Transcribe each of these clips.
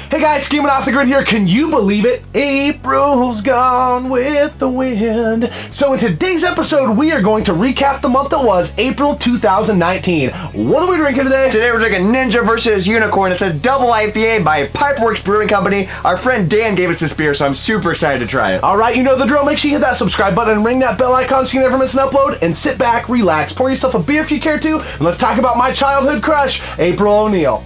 Hey guys, scheming off the grid here. Can you believe it? April's gone with the wind. So in today's episode, we are going to recap the month that was April 2019. What are we drinking today? Today we're drinking Ninja vs. Unicorn. It's a double IPA by Pipeworks Brewing Company. Our friend Dan gave us this beer, so I'm super excited to try it. All right, you know the drill. Make sure you hit that subscribe button and ring that bell icon so you never miss an upload. And sit back, relax, pour yourself a beer if you care to, and let's talk about my childhood crush, April O'Neil.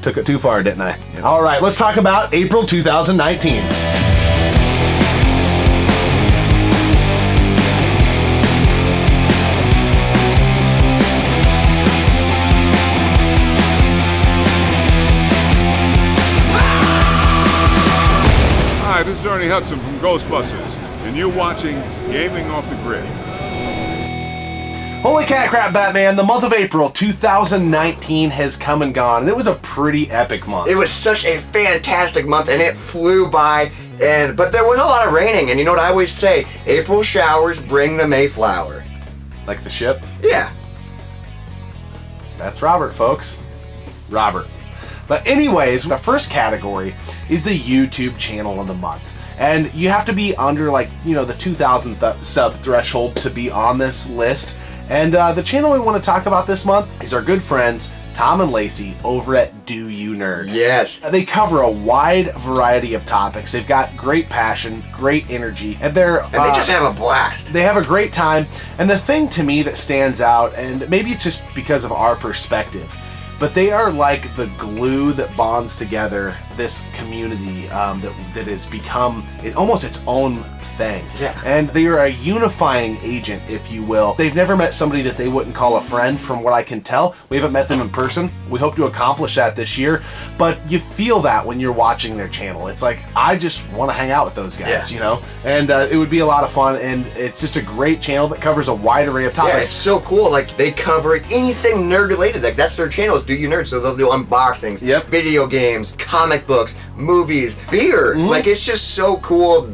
Took it too far, didn't I? All right, let's talk about April 2019. Hi, this is Ernie Hudson from Ghostbusters, and you're watching Gaming Off the Grid. Holy cat crap, Batman, the month of April 2019 has come and gone, and it was a pretty epic month. It was such a fantastic month, and it flew by, but there was a lot of raining, and you know what I always say? April showers bring the Mayflower. Like the ship? Yeah. That's Robert, folks. Robert. But anyways, the first category is the YouTube channel of the month. And you have to be under, like, you know, the 2,000 sub threshold to be on this list. And the channel we want to talk about this month is our good friends Tom and Lacey over at Do You Nerd. Yes. They cover a wide variety of topics. They've got great passion, great energy, and they just have a blast. They have a great time. And the thing to me that stands out, and maybe it's just because of our perspective, but they are like the glue that bonds together this community that has become almost its own thing. Yeah. And they are a unifying agent, if you will. They've never met somebody that they wouldn't call a friend, from what I can tell. We haven't met them in person. We hope to accomplish that this year. But you feel that when you're watching their channel. It's like, I just want to hang out with those guys, you know? And it would be a lot of fun, and it's just a great channel that covers a wide array of topics. Yeah, it's so cool. Like, they cover anything nerd related. Like, that's their channel, is Do You Nerd. So they'll do unboxings, video games, comic books, movies, beer. Like, it's just so cool.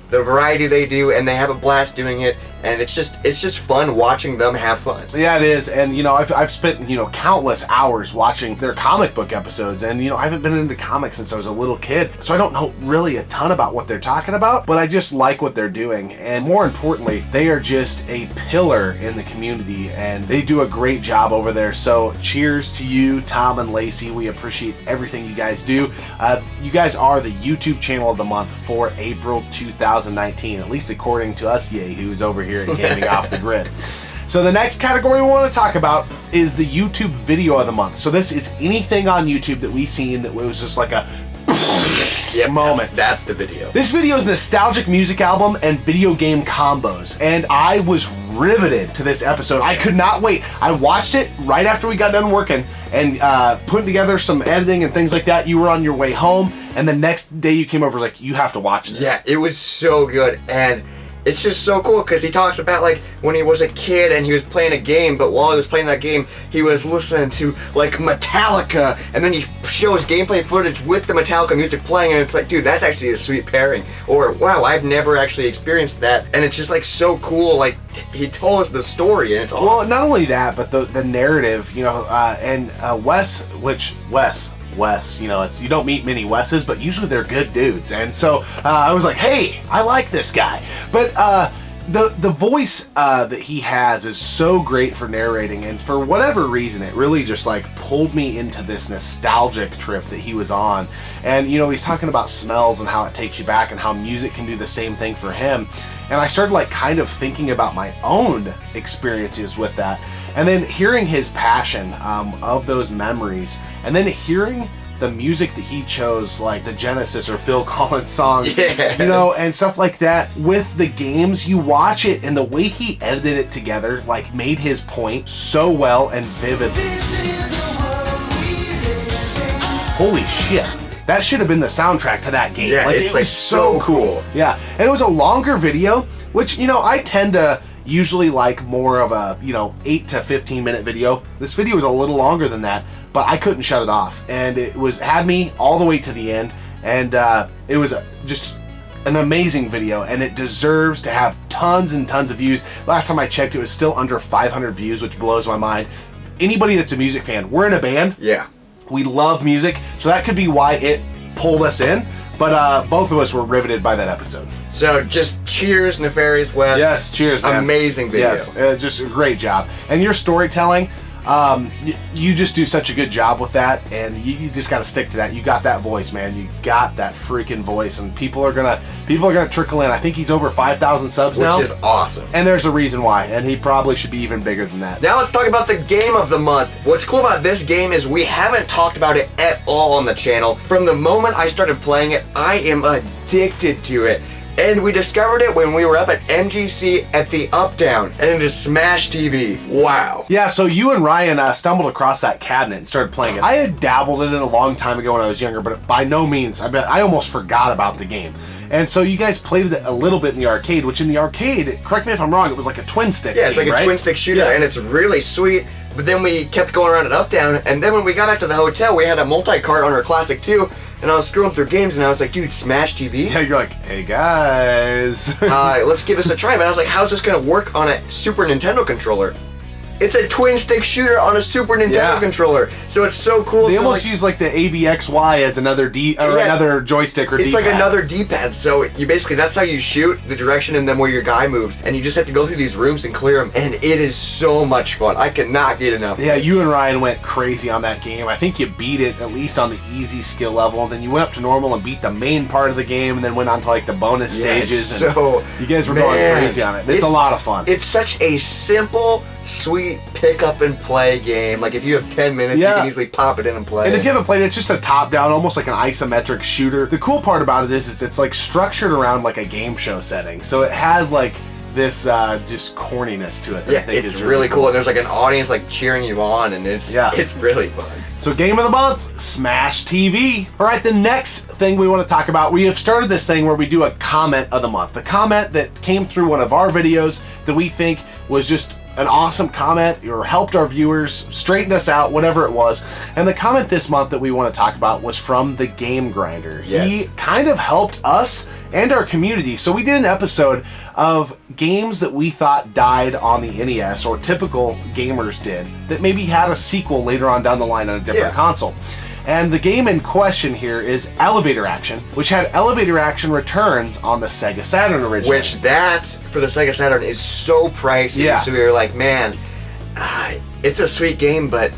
The variety they do, and they have a blast doing it, and it's just fun watching them have fun. Yeah, it is. And you know, I've spent, you know, countless hours watching their comic book episodes, and you know, I haven't been into comics since I was a little kid, so I don't know really a ton about what they're talking about, but I just like what they're doing. And more importantly, they are just a pillar in the community, and they do a great job over there. So cheers to you, Tom and Lacey. We appreciate everything you guys do. You guys are the YouTube channel of the month for April 2019, at least according to us yahoos over here at Gaming Off the Grid. So the next category we want to talk about is the YouTube video of the month. So this is anything on YouTube that we've seen that was just like a moment. That's the video. This video is nostalgic music album and video game combos, and I was riveted to this episode. I could not wait. I watched it right after we got done working and putting together some editing and things like that. You were on your way home, and the next day you came over like, you have to watch this. Yeah, it was so good, and it's just so cool because he talks about like when he was a kid and he was playing a game, but while he was playing that game, he was listening to like Metallica, and then he shows gameplay footage with the Metallica music playing, and it's like, dude, that's actually a sweet pairing. Or, wow, I've never actually experienced that, and it's just like so cool. Like, he told us the story, and it's awesome. Well, not only that, but the narrative, you know, and Wes, you know, you don't meet many Wes's, but usually they're good dudes. And so I was like, hey, I like this guy. But the voice that he has is so great for narrating, and for whatever reason, it really just like pulled me into this nostalgic trip that he was on. And you know, he's talking about smells and how it takes you back, and how music can do the same thing for him. And I started like kind of thinking about my own experiences with that. And then hearing his passion of those memories, and then hearing the music that he chose, like the Genesis or Phil Collins songs, yes, you know, and stuff like that. With the games, you watch it, and the way he edited it together, like, made his point so well and vividly. Holy shit. That should have been the soundtrack to that game. Yeah, like, it's it like was so cool. Yeah, and it was a longer video, which, you know, I tend to usually like more of a, you know, 8 to 15 minute video. This video was a little longer than that, but I couldn't shut it off, and it had me all the way to the end, and it was just an amazing video, and it deserves to have tons and tons of views. Last time I checked, it was still under 500 views, which blows my mind. Anybody that's a music fan, we're in a band. Yeah. We love music, so that could be why it pulled us in. But both of us were riveted by that episode. So just cheers, Nefarious West. Yes, cheers, man. Amazing video. Yes, just a great job. And your storytelling, you just do such a good job with that, and you just got to stick to that. You got that voice, man. You got that freaking voice, and people are gonna trickle in. I think he's over 5,000 subs now, which is awesome. And there's a reason why, and he probably should be even bigger than that. Now let's talk about the game of the month. What's cool about this game is we haven't talked about it at all on the channel. From the moment I started playing it, I am addicted to it. And we discovered it when we were up at MGC at the Up Down, and it is Smash TV. Wow. Yeah, so you and Ryan stumbled across that cabinet and started playing it. I had dabbled in it a long time ago when I was younger, but by no means, I almost forgot about the game. And so you guys played it a little bit in the arcade, which in the arcade, correct me if I'm wrong, it was like a twin stick. Yeah, it's game, like a twin stick shooter, and it's really sweet. But then we kept going around at Up Down, and then when we got back to the hotel, we had a multi-cart on our Classic 2. And I was scrolling through games, and I was like, dude, Smash TV? Yeah, you're like, hey, guys. Let's give this a try. But I was like, how's this going to work on a Super Nintendo controller? It's a twin-stick shooter on a Super Nintendo controller. So it's so cool. They so almost use like the ABXY as another another joystick or D-pad. It's D-pad. like another D-pad. So you basically, that's how you shoot, the direction and then where your guy moves. And you just have to go through these rooms and clear them. And it is so much fun. I cannot get enough. Yeah, you and Ryan went crazy on that game. I think you beat it at least on the easy skill level. And then you went up to normal and beat the main part of the game and then went on to like the bonus stages. So, you guys were going crazy on it. It's a lot of fun. It's such a simple, sweet pick up and play game. Like if you have 10 minutes, you can easily pop it in and play. And if you haven't played it, it's just a top-down, almost like an isometric shooter. The cool part about it is it's like structured around like a game show setting. So it has like this just corniness to it that I think it's is really cool. And there's like an audience like cheering you on, and it's really fun. So game of the month, Smash TV. All right, the next thing we want to talk about, we have started this thing where we do a comment of the month. The comment that came through one of our videos that we think was just an awesome comment or helped our viewers, straightened us out, whatever it was. And the comment this month that we want to talk about was from the Game Grinder. Yes. He kind of helped us and our community. So we did an episode of games that we thought died on the NES, or typical gamers did, that maybe had a sequel later on down the line on a different console. And the game in question here is Elevator Action, which had Elevator Action returns on the Sega Saturn originally. Which that, for the Sega Saturn, is so pricey. Yeah. So we were like, man, it's a sweet game, but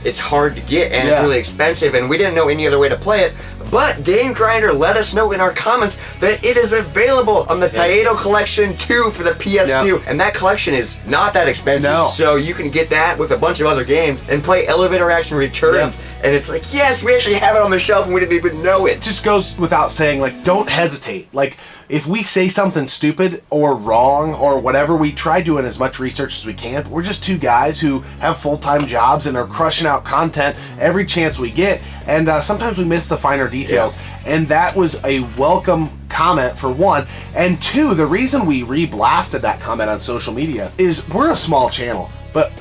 it's hard to get and it's really expensive, and we didn't know any other way to play it. But Game Grinder let us know in our comments that it is available on the Taito Collection 2 for the PS2. And that collection is not that expensive. So you can get that with a bunch of other games and play Elevator Action Returns. And it's like, yes, we actually have it on the shelf and we didn't even know it. It just goes without saying, like, don't hesitate. Like, if we say something stupid or wrong or whatever, we try doing as much research as we can. We're just two guys who have full-time jobs and are crushing out content every chance we get. And sometimes we miss the finer details. And that was a welcome comment, for one. And two, the reason we reblasted that comment on social media is we're a small channel. But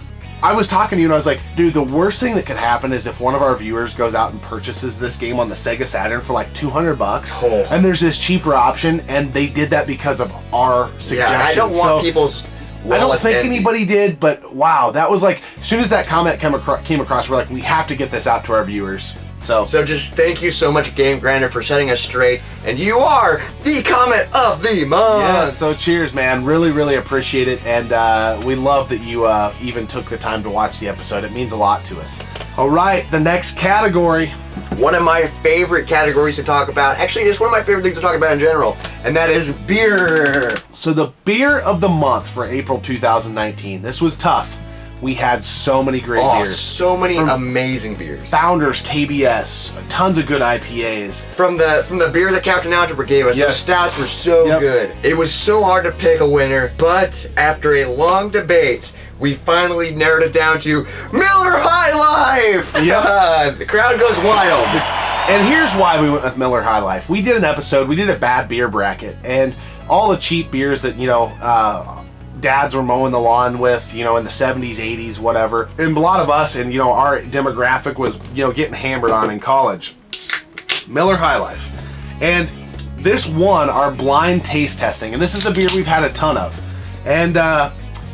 I was talking to you and I was like, dude, the worst thing that could happen is if one of our viewers goes out and purchases this game on the Sega Saturn for like $200 and there's this cheaper option, and they did that because of our suggestion. Yeah, I don't want people's I don't think anybody did, but wow, that was like, as soon as that comment came across, we're like, we have to get this out to our viewers. So just thank you so much, Game Grinder, for setting us straight. And you are the comment of the month. Yeah, so cheers, man. Really, really appreciate it. And we love that you even took the time to watch the episode. It means a lot to us. All right, the next category. One of my favorite categories to talk about. Actually, it's one of my favorite things to talk about in general. And that is beer. So the beer of the month for April 2019. This was tough. We had so many great beers. So many amazing beers. Founders, KBS, tons of good IPAs. From the beer that Captain Algebra gave us, those stouts were so good. It was so hard to pick a winner, but after a long debate, we finally narrowed it down to Miller High Life! The crowd goes wild. And here's why we went with Miller High Life. We did an episode, we did a bad beer bracket, and all the cheap beers that, dads were mowing the lawn with, in the 70s, 80s, whatever. And a lot of us, and our demographic was, getting hammered on in college. Miller High Life. And this won our blind taste testing, and this is a beer we've had a ton of. And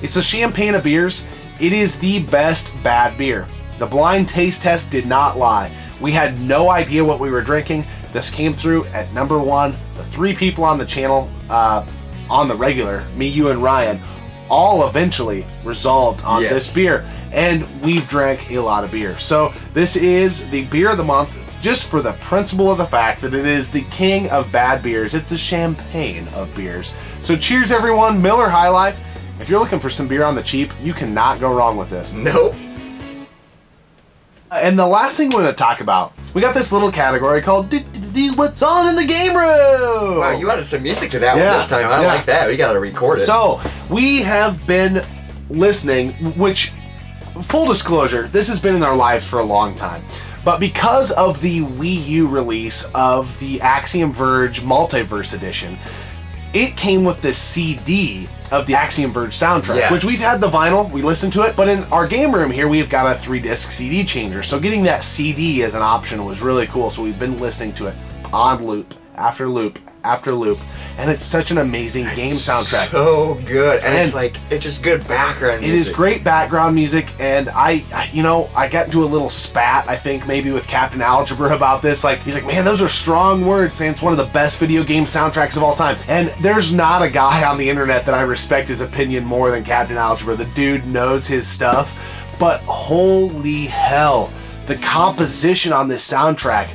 it's a champagne of beers. It is the best bad beer. The blind taste test did not lie. We had no idea what we were drinking. This came through at number 1. The 3 people on the channel, on the regular, me, you, and Ryan, all eventually resolved on this beer. And we've drank a lot of beer. So this is the beer of the month, just for the principle of the fact that it is the king of bad beers. It's the champagne of beers. So cheers, everyone. Miller High Life. If you're looking for some beer on the cheap, you cannot go wrong with this. Nope. And the last thing we're going to talk about, we got this little category called What's On in the Game Room. Wow, you added some music to that one this time. I like that. We got to record it. So, we have been listening, which, full disclosure, this has been in our lives for a long time. But because of the Wii U release of the Axiom Verge Multiverse Edition, it came with this CD of the Axiom Verge soundtrack, which we've had the vinyl, we listened to it, but in our game room here, we've got a 3-disc CD changer. So getting that CD as an option was really cool. So we've been listening to it on loop, after loop, after loop, and it's such an amazing game soundtrack. So good, and it's like, it's just good background music. It is great background music, and I got into a little spat, I think, maybe with Captain Algebra about this. Like, he's like, man, those are strong words, saying it's one of the best video game soundtracks of all time. And there's not a guy on the internet that I respect his opinion more than Captain Algebra. The dude knows his stuff, but holy hell, the composition on this soundtrack,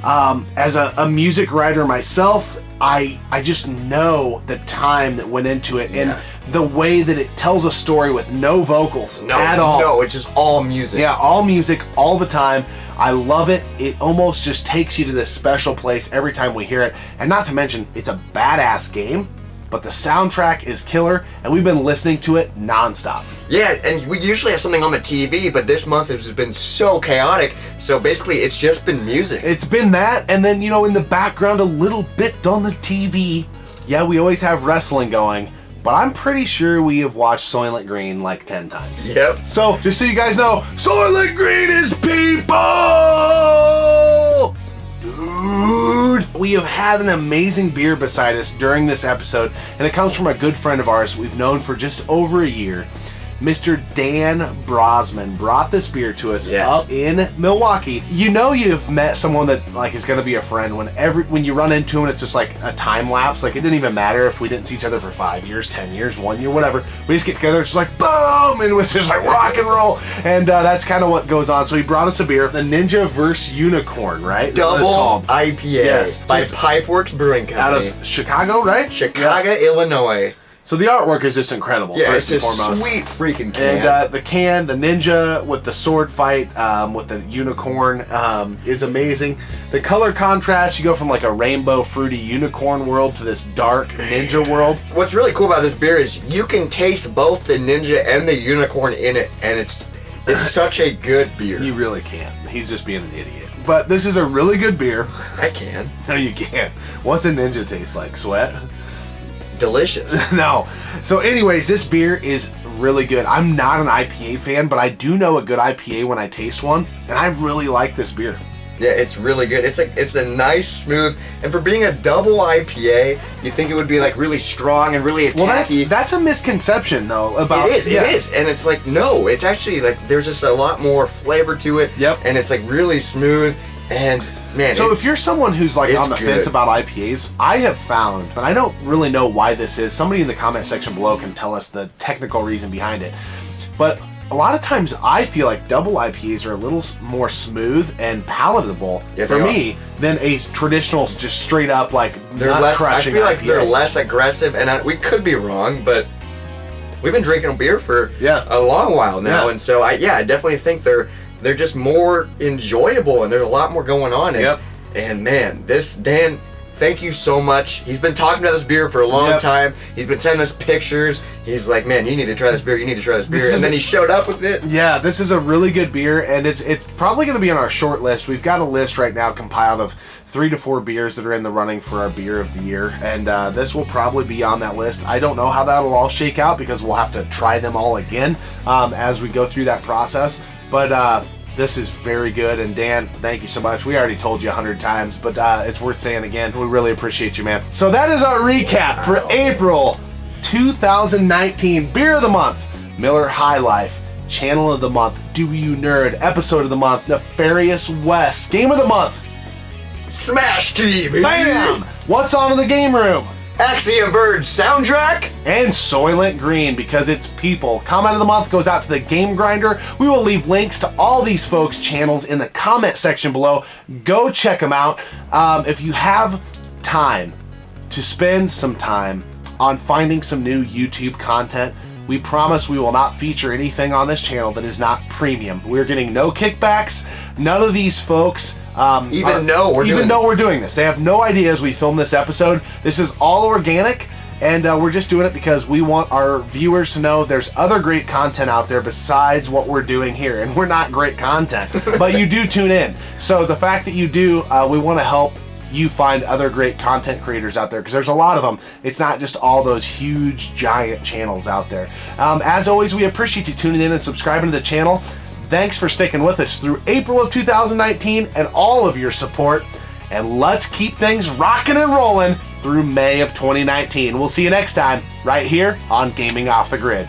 as a music writer myself, I just know the time that went into it and the way that it tells a story with no vocals at all. No, it's just all music. Yeah, all music, all the time. I love it. It almost just takes you to this special place every time we hear it. And not to mention, it's a badass game, but the soundtrack is killer, and we've been listening to it nonstop. Yeah, and we usually have something on the TV, but this month it's been so chaotic, so basically it's just been music. It's been that, and then, in the background a little bit on the TV, we always have wrestling going, but I'm pretty sure we have watched Soylent Green like 10 times. Yep. So, just so you guys know, Soylent Green is people! Dude! We have had an amazing beer beside us during this episode, and it comes from a good friend of ours we've known for just over a year. Mr. Dan Brosman brought this beer to us up in Milwaukee. You've met someone that is going to be a friend when you run into him, it's just like a time lapse. Like, it didn't even matter if we didn't see each other for 5 years, 10 years, 1 year, whatever. We just get together, it's just like boom, and it's just like rock and roll. And that's kind of what goes on. So he brought us a beer, the Ninja vs. Unicorn, right? Double IPA by Pipeworks Brewing Company. Out of Chicago, right? Chicago, Illinois. So the artwork is just incredible. Yeah, first it's and a foremost. sweet freaking can. And the can, the ninja with the sword fight, with the unicorn, is amazing. The color contrast, you go from like a rainbow fruity unicorn world to this dark ninja world. What's really cool about this beer is you can taste both the ninja and the unicorn in it, and it's such a good beer. You really can't. He's just being an idiot. But this is a really good beer. I can. No, you can't. What's a ninja taste like? Sweat? Delicious. No. So anyways, this beer is really good. I'm not an IPA fan, but I do know a good IPA when I taste one, and I really like this beer. Yeah, it's really good. It's a nice, smooth, and for being a double IPA, you think it would be like really strong and really attacky. Well, that's a misconception though about it is, and it's like no, it's actually like there's just a lot more flavor to it. Yep. And it's like really smooth and. Man, so if you're someone who's like on the fence about IPAs, I have found, and I don't really know why this is, somebody in the comment section below can tell us the technical reason behind it, but a lot of times I feel like double IPAs are a little more smooth and palatable for me than a traditional just straight up like nut crushing IPA. I feel like they're less aggressive, and we could be wrong, but we've been drinking beer for a long while now, and so I definitely think they're just more enjoyable, and there's a lot more going on. And man, Dan, thank you so much. He's been talking about this beer for a long time. He's been sending us pictures. He's like, man, you need to try this beer. You need to try this beer. And then he showed up with it. Yeah, this is a really good beer, and it's probably going to be on our short list. We've got a list right now compiled of 3 to 4 beers that are in the running for our beer of the year, and this will probably be on that list. I don't know how that'll all shake out because we'll have to try them all again as we go through that process. But this is very good, and Dan, thank you so much. We already told you 100 times, but it's worth saying again. We really appreciate you, man. So that is our recap for April 2019. Beer of the Month, Miller High Life. Channel of the Month, Do You Nerd. Episode of the Month, Nefarious West. Game of the Month, Smash TV. Bam! What's on in the game room? Axiom Verge soundtrack. And Soylent Green, because it's people. Comment of the month goes out to the Game Grinder. We will leave links to all these folks' channels in the comment section below. Go check them out. If you have time to spend some time on finding some new YouTube content, we promise we will not feature anything on this channel that is not premium. We're getting no kickbacks. None of these folks Even though we're doing this. They have no idea as we film this episode. This is all organic, and we're just doing it because we want our viewers to know there's other great content out there besides what we're doing here. And we're not great content, but you do tune in. So the fact that you do, we want to help you find other great content creators out there, because there's a lot of them. It's not just all those huge giant channels out there. As always, we appreciate you tuning in and subscribing to the channel. Thanks for sticking with us through April of 2019 and all of your support. And let's keep things rocking and rolling through May of 2019. We'll see you next time right here on Gaming Off the Grid.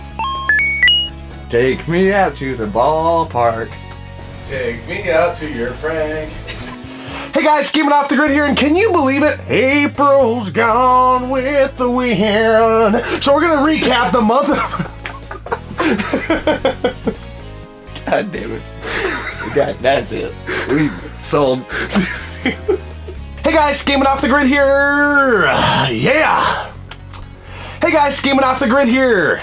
Take me out to the ballpark. Take me out to your Frank. Hey guys, Gaming Off the Grid here, and can you believe it? April's gone with the wind. So we're gonna recap the month of... God damn it. That's it. We sold. Hey guys, Gaming Off the Grid here. Yeah. Hey guys, Gaming Off the Grid here.